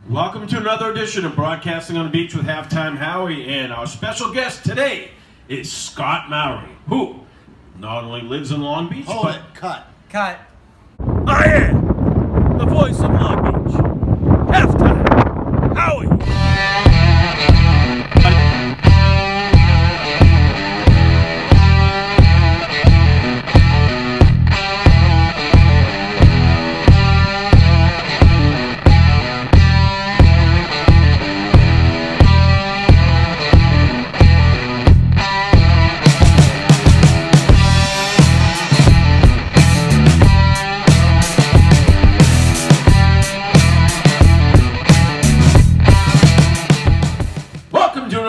Welcome to another edition of Broadcasting on the Beach with Halftime Howie, and our special guest today is Scott Mowry, who not only lives in Long Beach, Hold it. Cut. I am the voice of Long Beach. Halftime Howie.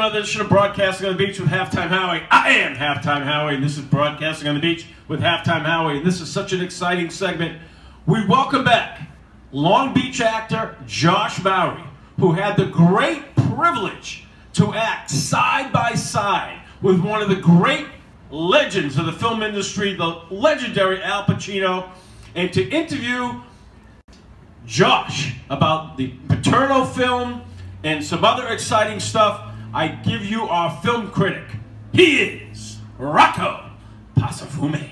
Edition of Broadcasting on the Beach with Halftime Howie. I am Halftime Howie, and this is Broadcasting on the Beach with Halftime Howie, and this is such an exciting segment. We welcome back Long Beach actor Josh Mowry, who had the great privilege to act side by side with one of the great legends of the film industry, the legendary Al Pacino, and to interview Josh about the Paterno film and some other exciting stuff. I give you our film critic. He is Rocco Passafume.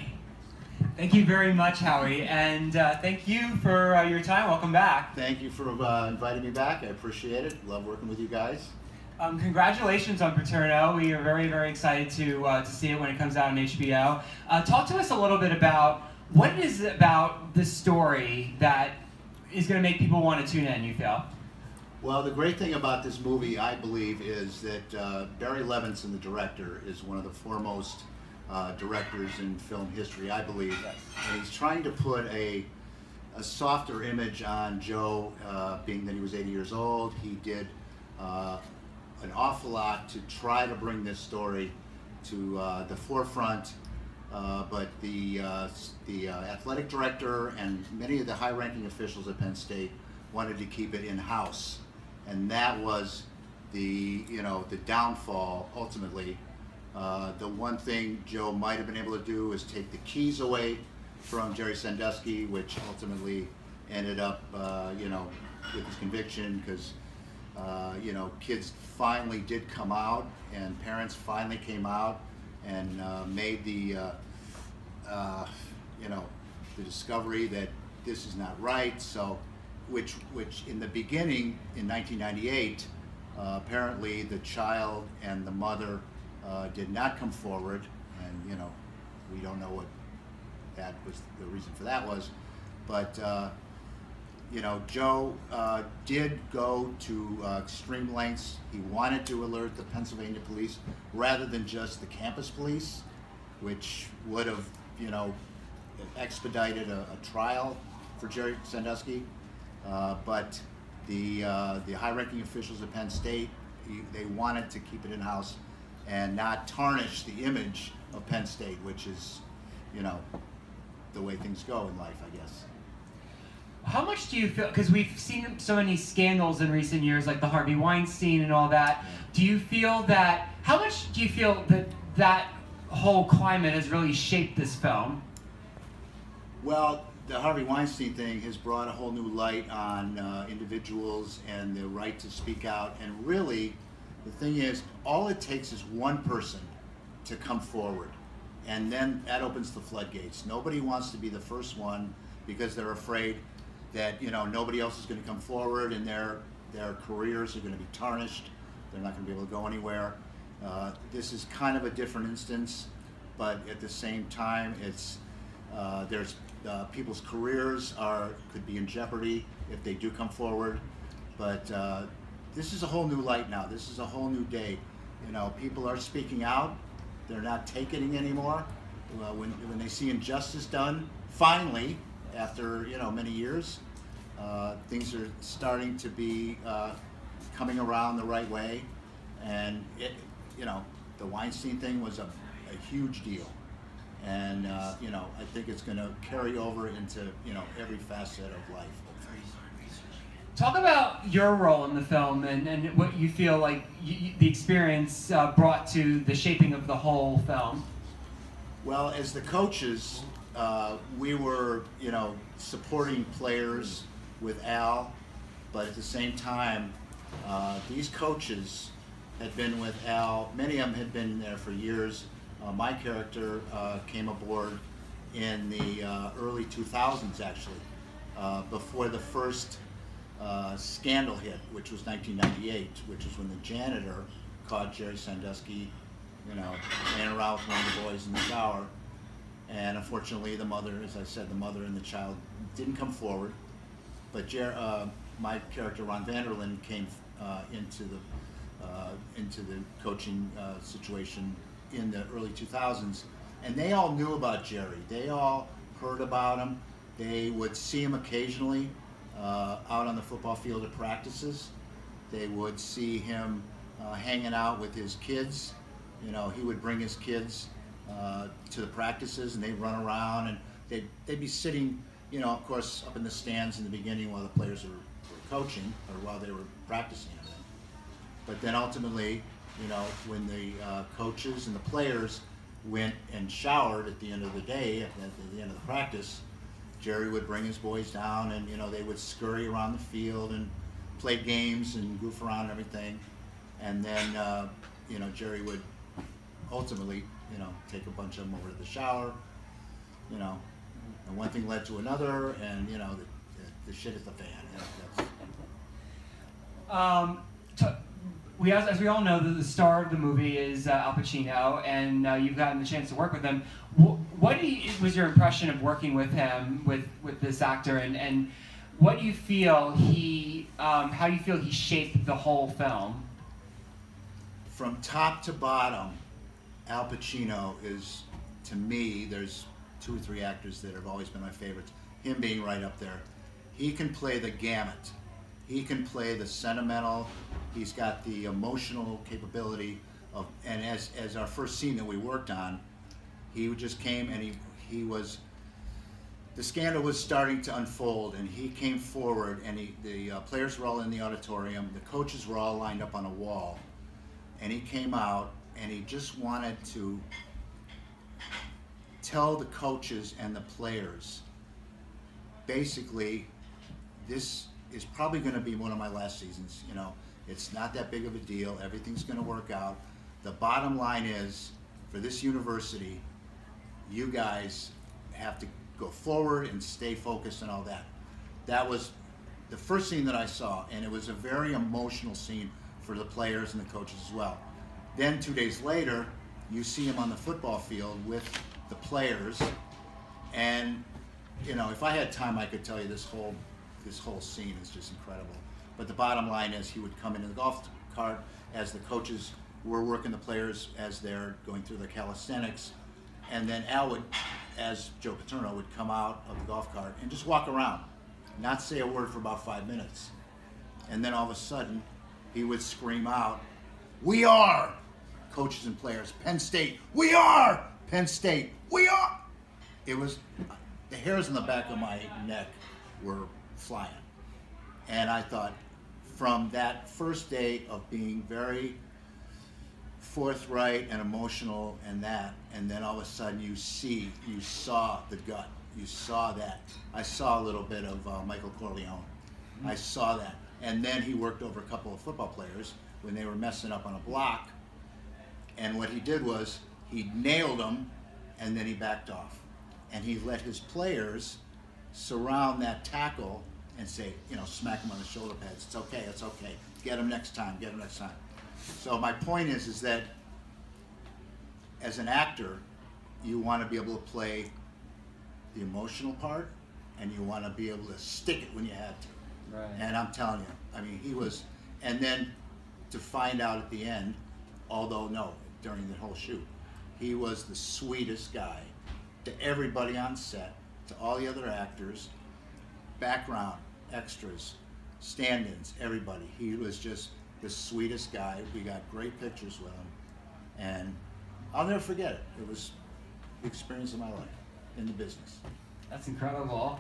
Thank you very much, Howie, and thank you for your time. Welcome back. Thank you for inviting me back. I appreciate it. Love working with you guys. Congratulations on Paterno. We are very, very excited to see it when it comes out on HBO. Talk to us a little bit about what it is about the story that is going to make people want to tune in, you feel? Well, the great thing about this movie, I believe, is that Barry Levinson, the director, is one of the foremost directors in film history, I believe. Yes. And he's trying to put a softer image on Joe, being that he was 80 years old. He did an awful lot to try to bring this story to the forefront, but the athletic director and many of the high-ranking officials at Penn State wanted to keep it in-house. And that was the downfall ultimately. The one thing Joe might have been able to do is take the keys away from Jerry Sandusky, which ultimately ended up with his conviction, because kids finally did come out, and parents finally came out and made the discovery that this is not right. So which in the beginning, in 1998, apparently the child and the mother did not come forward, and we don't know what that was, the reason for that was, but Joe did go to extreme lengths. He wanted to alert the Pennsylvania police rather than just the campus police, which would have expedited a trial for Jerry Sandusky. But the high-ranking officials at Penn State, they wanted to keep it in-house and not tarnish the image of Penn State, which is, the way things go in life, I guess. How much do you feel, because we've seen so many scandals in recent years, like the Harvey Weinstein and all that, do you feel that, how much do you feel that that whole climate has really shaped this film? Well, the Harvey Weinstein thing has brought a whole new light on individuals and the right to speak out. And really, the thing is, all it takes is one person to come forward, and then that opens the floodgates. Nobody wants to be the first one because they're afraid that nobody else is going to come forward, and their careers are going to be tarnished. They're not going to be able to go anywhere. This is kind of a different instance, but at the same time, it's there's people's careers could be in jeopardy if they do come forward, but this is a whole new light now. This is a whole new day. People are speaking out. They're not taking it anymore. When they see injustice done, finally, after many years, things are starting to be coming around the right way, and the Weinstein thing was a huge deal. And I think it's going to carry over into every facet of life. Talk about your role in the film and what you feel like the experience brought to the shaping of the whole film. Well, as the coaches, we were, supporting players with Al, But at the same time, these coaches had been with Al. Many of them had been there for years. My character came aboard in the early 2000s, actually, before the first scandal hit, which was 1998, which was when the janitor caught Jerry Sandusky, laying around with one of the boys in the shower. And unfortunately, the mother, as I said, the mother and the child didn't come forward. But my character, Ron Vanderlyn, came into the coaching situation in the early 2000s. And they all knew about Jerry. They all heard about him. They would see him occasionally out on the football field at practices. They would see him hanging out with his kids. He would bring his kids to the practices, and they'd run around, and they'd be sitting, of course, up in the stands in the beginning while the players were coaching, or while they were practicing. But then ultimately, when the coaches and the players went and showered at the end of the day, at the end of the practice, Jerry would bring his boys down, and they would scurry around the field and play games and goof around and everything. And then Jerry would ultimately take a bunch of them over to the shower, and one thing led to another, and the shit hit the fan. As we all know, the star of the movie is Al Pacino, and you've gotten the chance to work with him. What was your impression of working with him, with this actor, and what do you feel how do you feel he shaped the whole film? From top to bottom, Al Pacino is, to me, there's 2 or 3 actors that have always been my favorites, him being right up there. He can play the gamut. He can play the sentimental. He's got the emotional capability of, and as our first scene that we worked on, he just came and he was, the scandal was starting to unfold, and he came forward, and the players were all in the auditorium, the coaches were all lined up on a wall, and he came out, and he just wanted to tell the coaches and the players, basically, this is probably going to be one of my last seasons. It's not that big of a deal. Everything's going to work out. The bottom line is, for this university, you guys have to go forward and stay focused and all that. That was the first scene that I saw, and it was a very emotional scene for the players and the coaches as well. Then 2 days later, you see him on the football field with the players, and if I had time, I could tell you this whole scene is just incredible. But the bottom line is, he would come into the golf cart as the coaches were working the players as they're going through their calisthenics, and then Al would, as Joe Paterno, would come out of the golf cart and just walk around, not say a word for about 5 minutes, and then all of a sudden he would scream out, "We are!" Coaches and players, Penn State, "We are! Penn State, we are!" It was, the hairs on the back of my neck were flying. And I thought, from that first day of being very forthright and emotional and then all of a sudden you saw the gut. You saw that. I saw a little bit of Michael Corleone. I saw that. And then he worked over a couple of football players when they were messing up on a block. And what he did was, he nailed them, and then he backed off. And he let his players surround that tackle and say, smack him on the shoulder pads. It's okay, it's okay. Get him next time, get him next time. So my point is that as an actor, you want to be able to play the emotional part, and you want to be able to stick it when you had to. Right. And I'm telling you, I mean, he was, and then to find out at the end, although no, during the whole shoot, he was the sweetest guy to everybody on set, to all the other actors, background, extras, stand-ins, everybody. He was just the sweetest guy. We got great pictures with him, and I'll never forget it. It was the experience of my life in the business. That's incredible.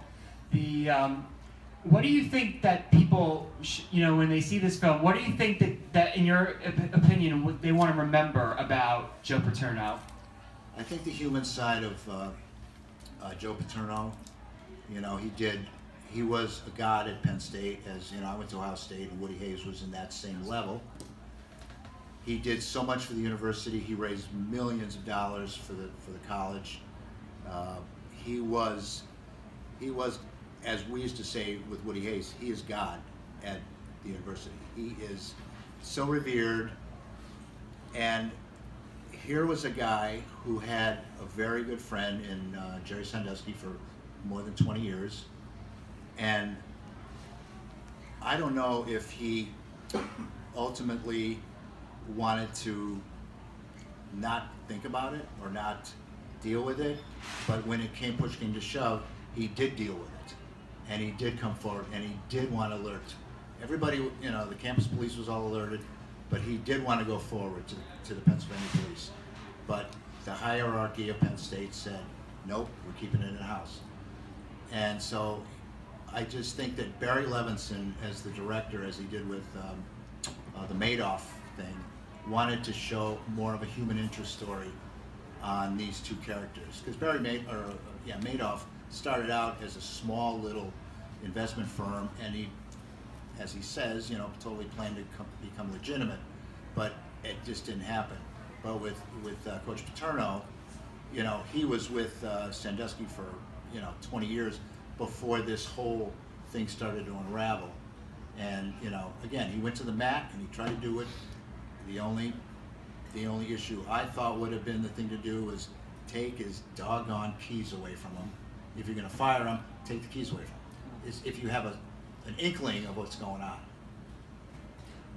What do you think that people, when they see this film, what do you think that in your opinion, what they want to remember about Joe Paterno? I think the human side of Joe Paterno, he he was a god at Penn State. As you know, I went to Ohio State, and Woody Hayes was in that same level. He did so much for the university. He raised millions of dollars for the college. He was, as we used to say with Woody Hayes, he is God at the university. He is so revered. And here was a guy who had a very good friend in Jerry Sandusky for more than 20 years. And I don't know if he ultimately wanted to not think about it or not deal with it, but when push came to shove, he did deal with it, and he did come forward, and he did want to alert everybody. You know, the campus police was all alerted, but he did want to go forward to the Pennsylvania police. But the hierarchy of Penn State said, nope, we're keeping it in house. And so I just think that Barry Levinson, as the director, as he did with the Madoff thing, wanted to show more of a human interest story on these two characters. Because Madoff started out as a small little investment firm, and he, as he says, you know, totally planned to become legitimate, but it just didn't happen. But with Coach Paterno, you know, he was with Sandusky for 20 years before this whole thing started to unravel. And you know, again, he went to the mat and he tried to do it. The only issue I thought would have been the thing to do was take his doggone keys away from him. If you're going to fire him, take the keys away from him. If you have an inkling of what's going on.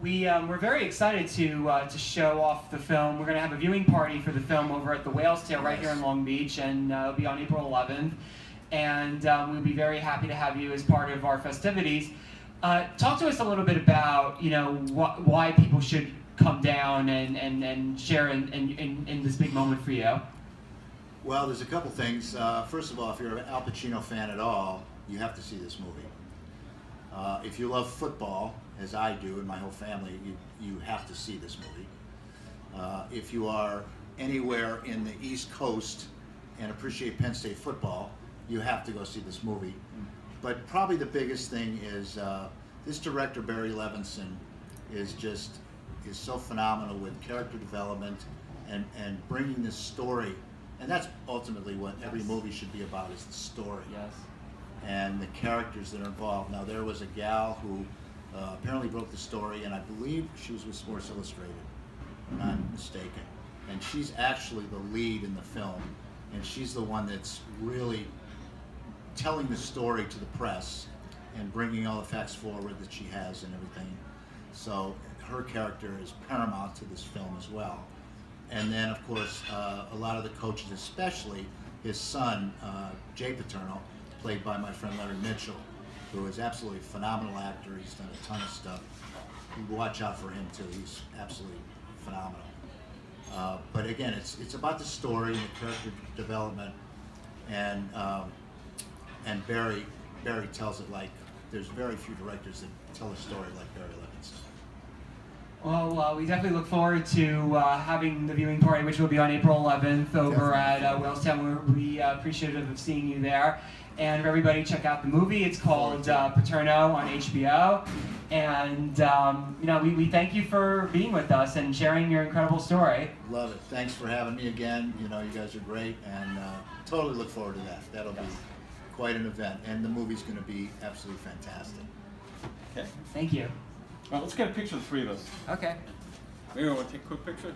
We're very excited to show off the film. We're going to have a viewing party for the film over at the Whale's Tail right here in Long Beach, and it'll be on April 11th. And we'll be very happy to have you as part of our festivities. Talk to us a little bit about, you know, why people should come down and share in this big moment for you. Well, there's a couple things. First of all, if you're an Al Pacino fan at all, you have to see this movie. If you love football, as I do and my whole family, you have to see this movie. If you are anywhere in the East Coast and appreciate Penn State football, you have to go see this movie. But probably the biggest thing is this director, Barry Levinson, is so phenomenal with character development and bringing this story. And that's ultimately what every movie should be about, is the story. Yes. And the characters that are involved. Now, there was a gal who apparently wrote the story, and I believe she was with Sports Illustrated, if I'm not mistaken. And she's actually the lead in the film, and she's the one that's really telling the story to the press and bringing all the facts forward that she has and everything. So her character is paramount to this film as well. And then, of course, a lot of the coaches, especially his son, Jay Paterno, played by my friend Larry Mitchell, who is absolutely a phenomenal actor. He's done a ton of stuff. You watch out for him too. He's absolutely phenomenal. But again, it's about the story and the character development, and Barry tells it like there's very few directors that tell a story like Barry Levinson. Well, we definitely look forward to having the viewing party, which will be on April 11th over at Whale's Tail. We're appreciative of seeing you there. And everybody, check out the movie. It's called Paterno on HBO. And you know, we thank you for being with us and sharing your incredible story. Love it. Thanks for having me again. You know, you guys are great, and totally look forward to that. That'll be quite an event, and the movie's going to be absolutely fantastic. Okay. Thank you. Well, let's get a picture of the three of us. Okay. Maybe I want to take a quick picture.